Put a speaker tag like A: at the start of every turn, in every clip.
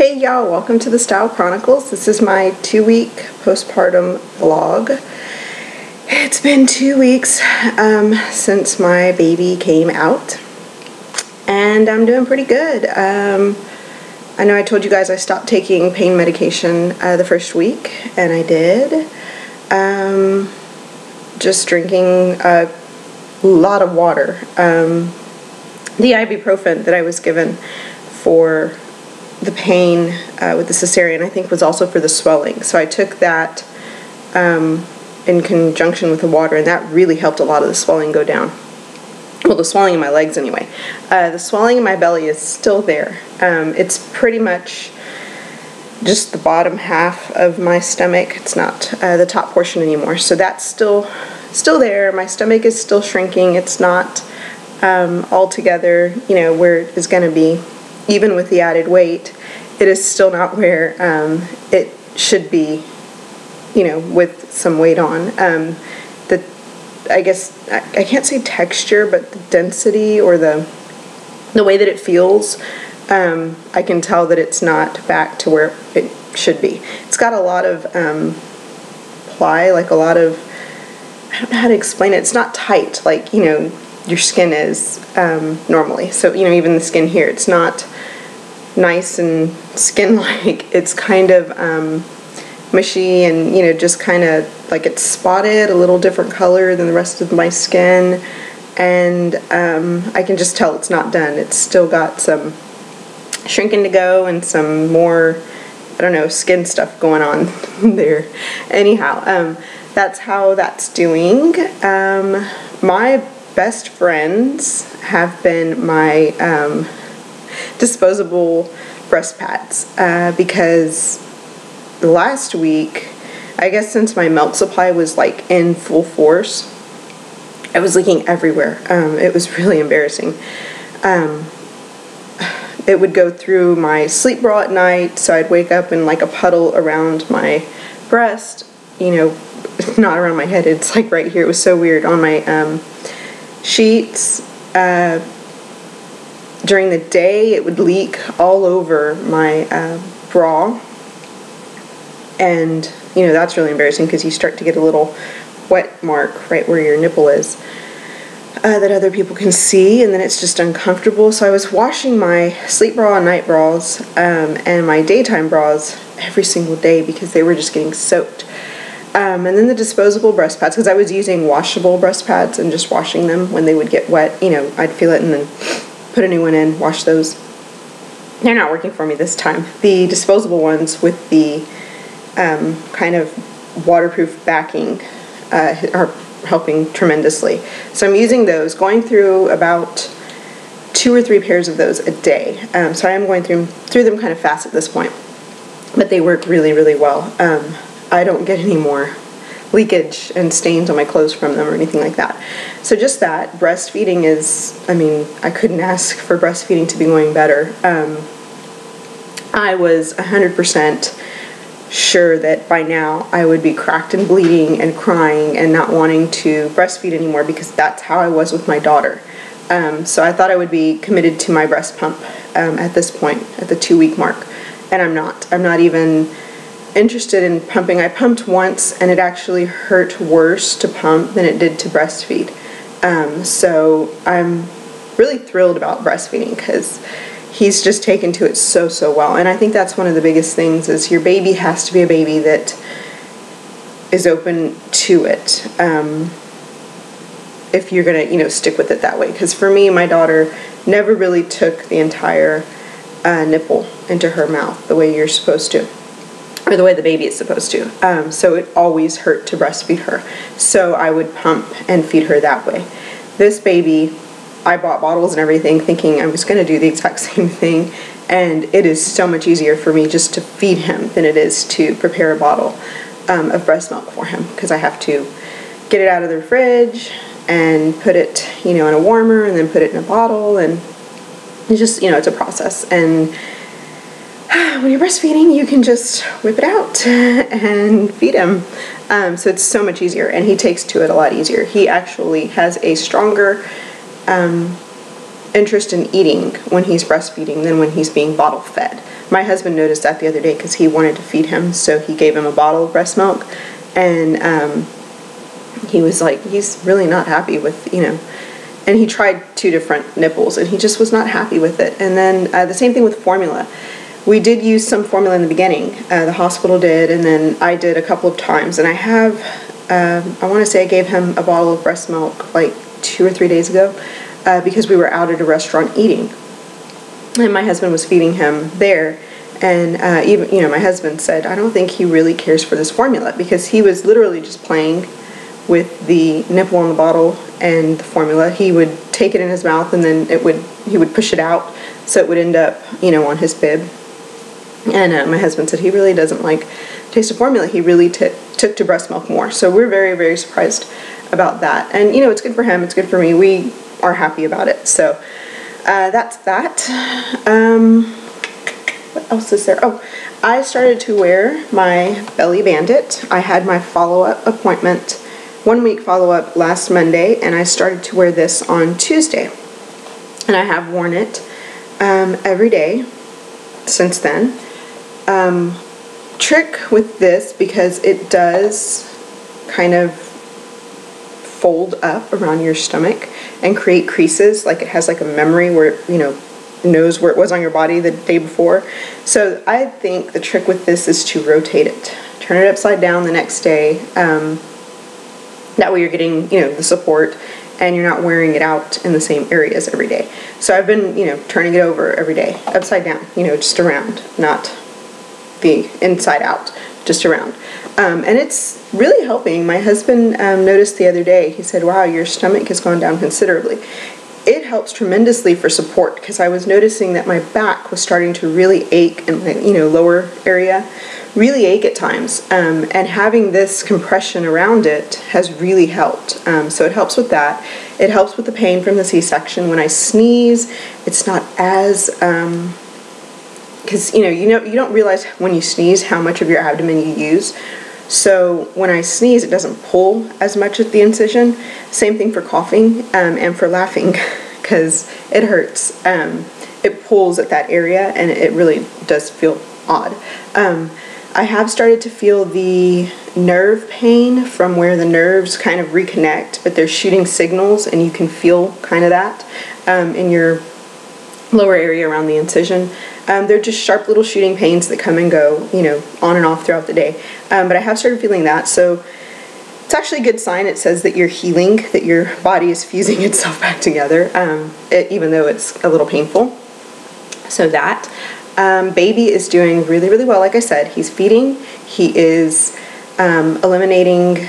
A: Hey y'all, welcome to the Style Chronicles. This is my 2-week postpartum vlog. It's been 2 weeks since my baby came out, and I'm doing pretty good. I know I told you guys I stopped taking pain medication the first week, and I did. Just drinking a lot of water. The ibuprofen that I was given for the pain with the cesarean, I think, was also for the swelling. So I took that in conjunction with the water, and that really helped a lot of the swelling go down. Well, the swelling in my legs anyway. The swelling in my belly is still there. It's pretty much just the bottom half of my stomach. It's not the top portion anymore. So that's still there. My stomach is still shrinking. It's not altogether, where it is going to be. Even with the added weight, it is still not where it should be, with some weight on. I guess I can't say texture, but the density or the way that it feels, I can tell that it's not back to where it should be. It's got a lot of ply, like a lot of, I don't know how to explain it. It's not tight, like, your skin is normally. So, even the skin here, it's not nice and skin-like. It's kind of mushy and, just kind of like it's spotted, a little different color than the rest of my skin. And I can just tell it's not done. It's still got some shrinking to go and some more, I don't know, skin stuff going on there. Anyhow, that's how that's doing. My best friends have been my disposable breast pads because last week, I guess since my milk supply was like in full force, I was leaking everywhere. It was really embarrassing. It would go through my sleep bra at night, so I'd wake up in like a puddle around my breast, not around my head, it's like right here. It was so weird. On my sheets, during the day, it would leak all over my bra, and that's really embarrassing because you start to get a little wet mark right where your nipple is that other people can see, and then it's just uncomfortable. So I was washing my sleep bra and night bras and my daytime bras every single day because they were just getting soaked. And then the disposable breast pads, because I was using washable breast pads and just washing them when they would get wet. I'd feel it and then put a new one in, wash those. They're not working for me this time. The disposable ones with the kind of waterproof backing are helping tremendously. So I'm using those, going through about 2 or 3 pairs of those a day. So I am going through them kind of fast at this point, but they work really, really well. I don't get any more leakage and stains on my clothes from them or anything like that. So just that. Breastfeeding is, I couldn't ask for breastfeeding to be going better. I was 100% sure that by now I would be cracked and bleeding and crying and not wanting to breastfeed anymore because that's how I was with my daughter. So I thought I would be committed to my breast pump at this point, at the 2-week mark, and I'm not. I'm not even interested in pumping. I pumped once and it actually hurt worse to pump than it did to breastfeed. So I'm really thrilled about breastfeeding because he's just taken to it so well. And I think that's one of the biggest things is your baby has to be a baby that is open to it. If you're gonna, stick with it that way. Because for me, my daughter never really took the entire nipple into her mouth the way you're supposed to, or the way the baby is supposed to. So it always hurt to breastfeed her. So I would pump and feed her that way. This baby, I bought bottles and everything thinking I was going to do the exact same thing, and it is so much easier for me just to feed him than it is to prepare a bottle of breast milk for him, because I have to get it out of the fridge and put it, in a warmer and then put it in a bottle, and it's just, it's a process. And when you're breastfeeding, you can just whip it out and feed him. So it's so much easier, and he takes to it a lot easier. He actually has a stronger interest in eating when he's breastfeeding than when he's being bottle fed. my husband noticed that the other day because he wanted to feed him, so he gave him a bottle of breast milk, and he was like, he's really not happy with, and he tried 2 different nipples, and he just was not happy with it. And then the same thing with formula. We did use some formula in the beginning. The hospital did, and then I did a couple of times. And I have, I want to say I gave him a bottle of breast milk like 2 or 3 days ago because we were out at a restaurant eating. And my husband was feeding him there. And even, my husband said, I don't think he really cares for this formula, because he was literally just playing with the nipple on the bottle and the formula. He would take it in his mouth, and then he would push it out, so it would end up, on his bib. And my husband said he really doesn't like taste of formula. He really took to breast milk more. So we're very, very surprised about that. And, it's good for him. It's good for me. We are happy about it. So that's that. What else is there? Oh, I started to wear my belly bandit. I had my follow-up appointment, 1 week follow-up last Monday, and I started to wear this on Tuesday. And I have worn it every day since then. Trick with this, because it does kind of fold up around your stomach and create creases, like it has like a memory where it, knows where it was on your body the day before. So I think the trick with this is to rotate it. Turn it upside down the next day. That way you're getting, the support, and you're not wearing it out in the same areas every day. So I've been, turning it over every day, upside down, just around, not the inside out, just around. And it's really helping. My husband noticed the other day, he said, wow, your stomach has gone down considerably. It helps tremendously for support, because I was noticing that my back was starting to really ache, and my, lower area really ache at times. And having this compression around it has really helped. So it helps with that. It helps with the pain from the C-section. When I sneeze, it's not as, because you don't realize when you sneeze how much of your abdomen you use. So when I sneeze, it doesn't pull as much at the incision. Same thing for coughing and for laughing, because it hurts. It pulls at that area, and it really does feel odd. I have started to feel the nerve pain from where the nerves kind of reconnect, but they're shooting signals, and you can feel kind of that in your lower area around the incision. They're just sharp little shooting pains that come and go, on and off throughout the day. But I have started feeling that, so it's actually a good sign. It says that you're healing, that your body is fusing itself back together, even though it's a little painful. So that. Baby is doing really, really well. Like I said, he's feeding. He is eliminating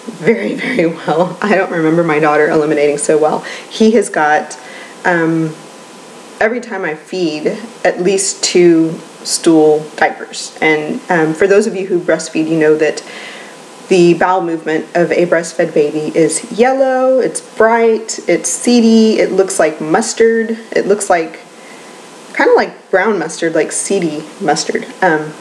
A: very, very well. I don't remember my daughter eliminating so well. He has got... every time I feed, at least 2 stool diapers. And for those of you who breastfeed, you know that the bowel movement of a breastfed baby is yellow, it's bright, it's seedy, it looks like mustard, it looks like kind of like brown mustard, like seedy mustard.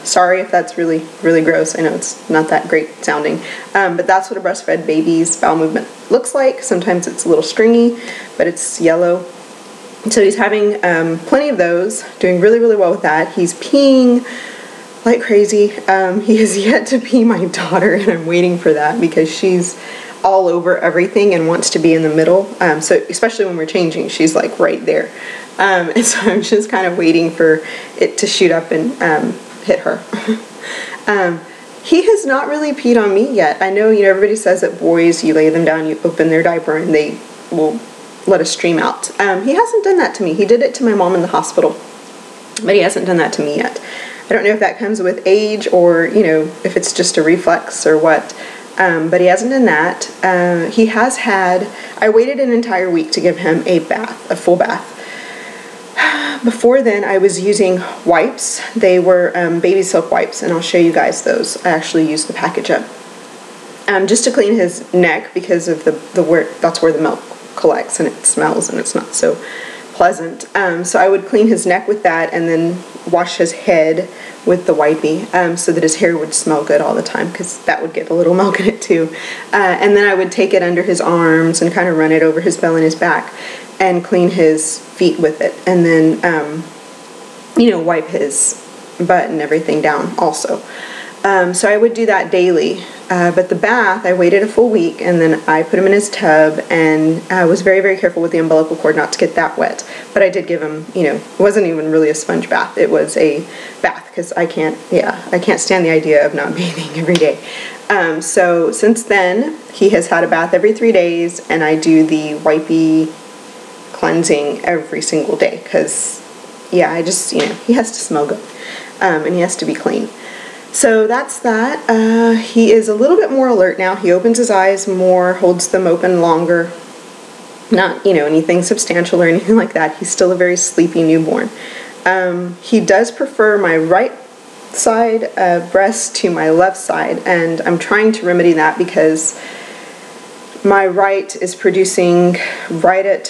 A: Sorry if that's really, really gross. I know it's not that great sounding, but that's what a breastfed baby's bowel movement looks like. Sometimes it's a little stringy, but it's yellow. So he's having plenty of those, doing really, really well with that. He's peeing like crazy. He has yet to pee my daughter, and I'm waiting for that because she's all over everything and wants to be in the middle. So especially when we're changing, she's like right there. And so I'm just kind of waiting for it to shoot up and hit her. He has not really peed on me yet. I know, everybody says that boys, you lay them down, you open their diaper, and they will let a stream out. He hasn't done that to me. He did it to my mom in the hospital, but he hasn't done that to me yet. I don't know if that comes with age or, if it's just a reflex or what, but he hasn't done that. He has had, I waited an entire week to give him a bath, a full bath. Before then, I was using wipes. They were baby silk wipes, and I'll show you guys those. I actually used the package up. Just to clean his neck, because of that's where the milk collects and it smells and it's not so pleasant. So I would clean his neck with that and then wash his head with the wipey so that his hair would smell good all the time, because that would get a little milk in it too. And then I would take it under his arms and kind of run it over his belly and his back and clean his feet with it. And then you know, wipe his butt and everything down also. So I would do that daily. But the bath, I waited a full week, and then I put him in his tub, and I was very, very careful with the umbilical cord not to get that wet. But I did give him, you know, it wasn't even really a sponge bath. It was a bath, because I can't stand the idea of not bathing every day. So since then, he has had a bath every 3 days, and I do the wipey cleansing every single day, because, yeah, I just, you know, he has to smell good, and he has to be clean. So that's that. He is a little bit more alert now. He opens his eyes more, holds them open longer. Not, you know, anything substantial or anything like that. He's still a very sleepy newborn. He does prefer my right side breast to my left side, and I'm trying to remedy that because my right is producing right at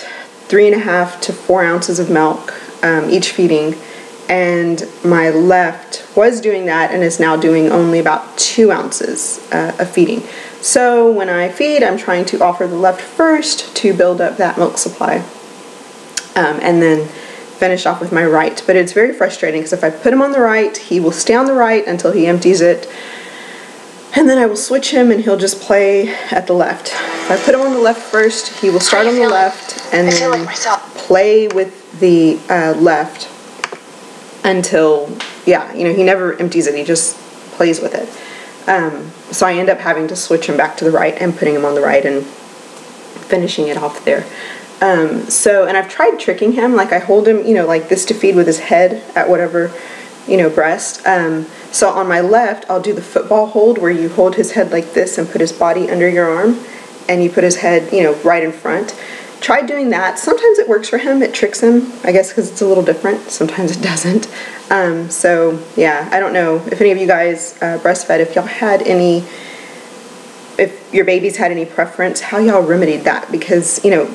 A: 3.5 to 4 ounces of milk each feeding, and my left was doing that and is now doing only about 2 ounces of feeding. So when I feed, I'm trying to offer the left first to build up that milk supply, and then finish off with my right. But it's very frustrating because if I put him on the right, he will stay on the right until he empties it, and then I will switch him and he'll just play at the left. If I put him on the left first, he will start on the left and then play with the left until, yeah, you know, he never empties it, he just plays with it. So I end up having to switch him back to the right and putting him on the right and finishing it off there. And I've tried tricking him, like I hold him, you know, like this to feed with his head at whatever, you know, breast. So on my left, I'll do the football hold where you hold his head like this and put his body under your arm, and you put his head, you know, right in front. Tried doing that. Sometimes it works for him, it tricks him, I guess because it's a little different. Sometimes it doesn't. So yeah, I don't know if any of you guys breastfed, if y'all had any, if your babies had any preference, how y'all remedied that, because, you know,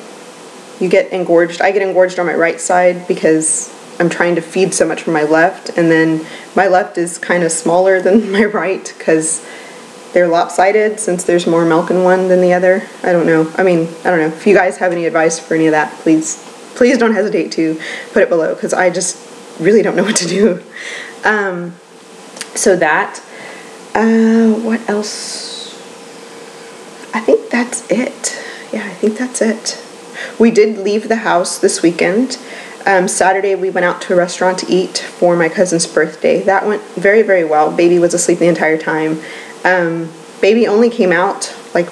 A: you get engorged. I get engorged on my right side because I'm trying to feed so much from my left, and then my left is kind of smaller than my right because they're lopsided since there's more milk in one than the other. I don't know. I mean, I don't know. If you guys have any advice for any of that, please don't hesitate to put it below, because I just really don't know what to do. So that, what else? I think that's it. Yeah, I think that's it. We did leave the house this weekend. Saturday we went out to a restaurant to eat for my cousin's birthday. That went very, very well. Baby was asleep the entire time. Baby only came out like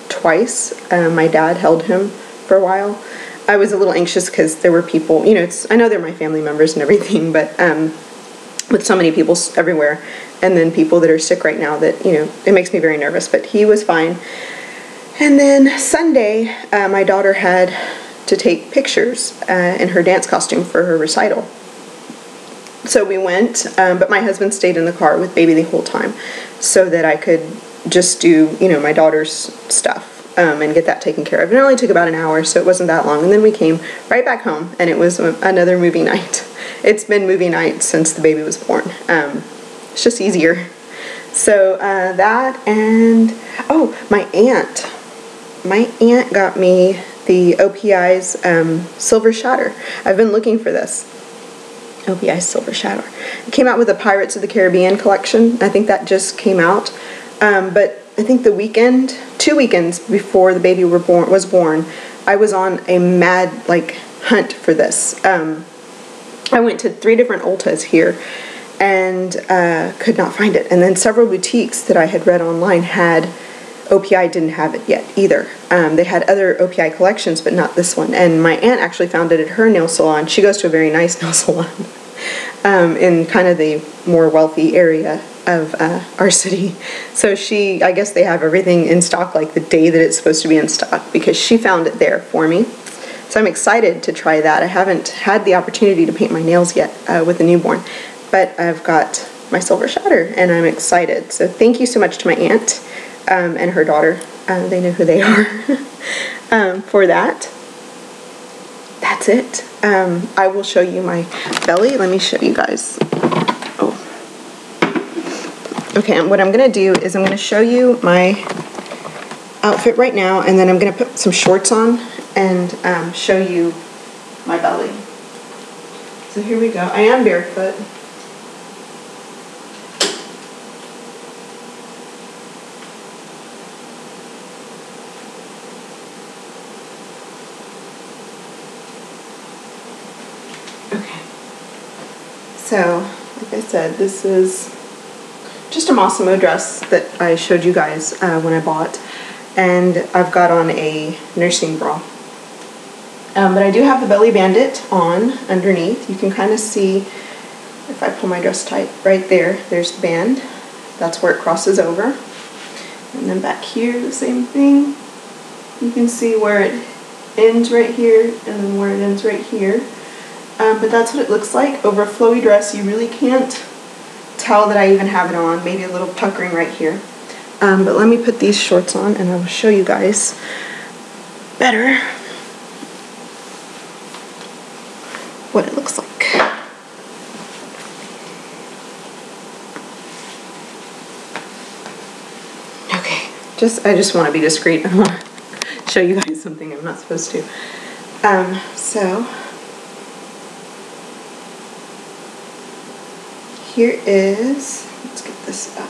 A: twice. My dad held him for a while. I was a little anxious because there were people, you know, I know they're my family members and everything, but with so many people everywhere, and then people that are sick right now, that, you know, it makes me very nervous, but he was fine. And then Sunday, my daughter had to take pictures in her dance costume for her recital. So we went, but my husband stayed in the car with baby the whole time so that I could just do, you know, my daughter's stuff and get that taken care of. It only took about an hour, so it wasn't that long. And then we came right back home, and it was another movie night. It's been movie night since the baby was born. It's just easier. So that, and, oh, my aunt got me the OPI's Silver Shatter. I've been looking for this. OPI Silver Shatter. It came out with the Pirates of the Caribbean collection. I think that just came out. But I think the weekend, 2 weekends before the baby was born, I was on a mad, like, hunt for this. I went to 3 different Ultas here and could not find it. And then several boutiques that I had read online had OPI, didn't have it yet either. They had other OPI collections, but not this one. And my aunt actually found it at her nail salon. She goes to a very nice nail salon in kind of the more wealthy area of our city. So I guess they have everything in stock like the day that it's supposed to be in stock, because she found it there for me. So I'm excited to try that. I haven't had the opportunity to paint my nails yet with a newborn, but I've got my Silver Shatter and I'm excited. So thank you so much to my aunt and her daughter. They know who they are for that. That's it. I will show you my belly. Let me show you guys. Oh. Okay, what I'm going to do is I'm going to show you my outfit right now, and then I'm going to put some shorts on and show you my belly. So so here we go. I am barefoot. Okay. So, like I said, this is just a Massimo dress that I showed you guys when I bought. And I've got on a nursing bra. But I do have the belly bandit on underneath. You can kind of see, if I pull my dress tight, right there, there's the band. That's where it crosses over. And then back here, the same thing. You can see where it ends right here, and then where it ends right here. But that's what it looks like. Over a flowy dress, you really can't tell that I even have it on. Maybe a little puckering right here. But let me put these shorts on, and I will show you guys better what it looks like. Okay, I just want to be discreet. I want to show you guys something I'm not supposed to. So here is, let's get this up.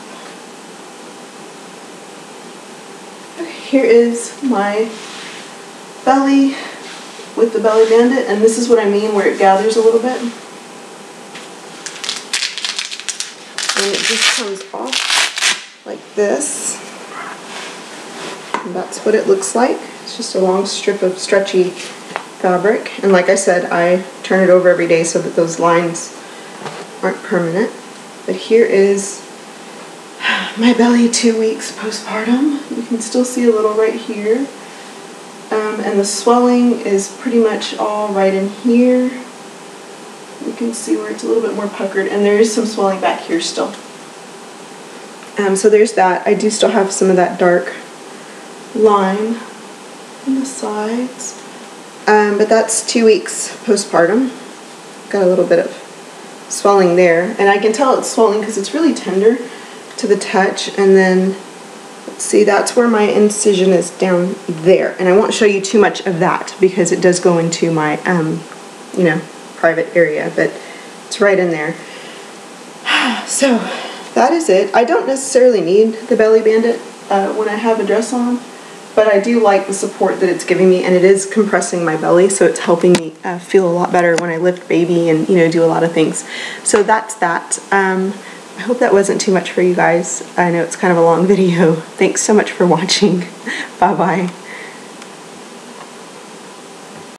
A: Okay, here is my belly with the belly bandit, and this is what I mean where it gathers a little bit. And it just comes off like this. And that's what it looks like. It's just a long strip of stretchy fabric. And like I said, I turn it over every day so that those lines aren't permanent. But here is my belly 2 weeks postpartum. You can still see a little right here. And the swelling is pretty much all right in here. You can see where it's a little bit more puckered, and there is some swelling back here still. So there's that. I do still have some of that dark line on the sides. But that's 2 weeks postpartum. Got a little bit of swelling there, and I can tell it's swelling because it's really tender to the touch. And then see, that's where my incision is down there, and I won't show you too much of that because it does go into my you know, private area, but it's right in there. So that is it. I don't necessarily need the belly bandit when I have a dress on, but I do like the support that it's giving me, and it is compressing my belly, so it's helping me feel a lot better when I lift baby and, you know, do a lot of things. So that's that. I hope that wasn't too much for you guys. I know it's kind of a long video. Thanks so much for watching. Bye-bye.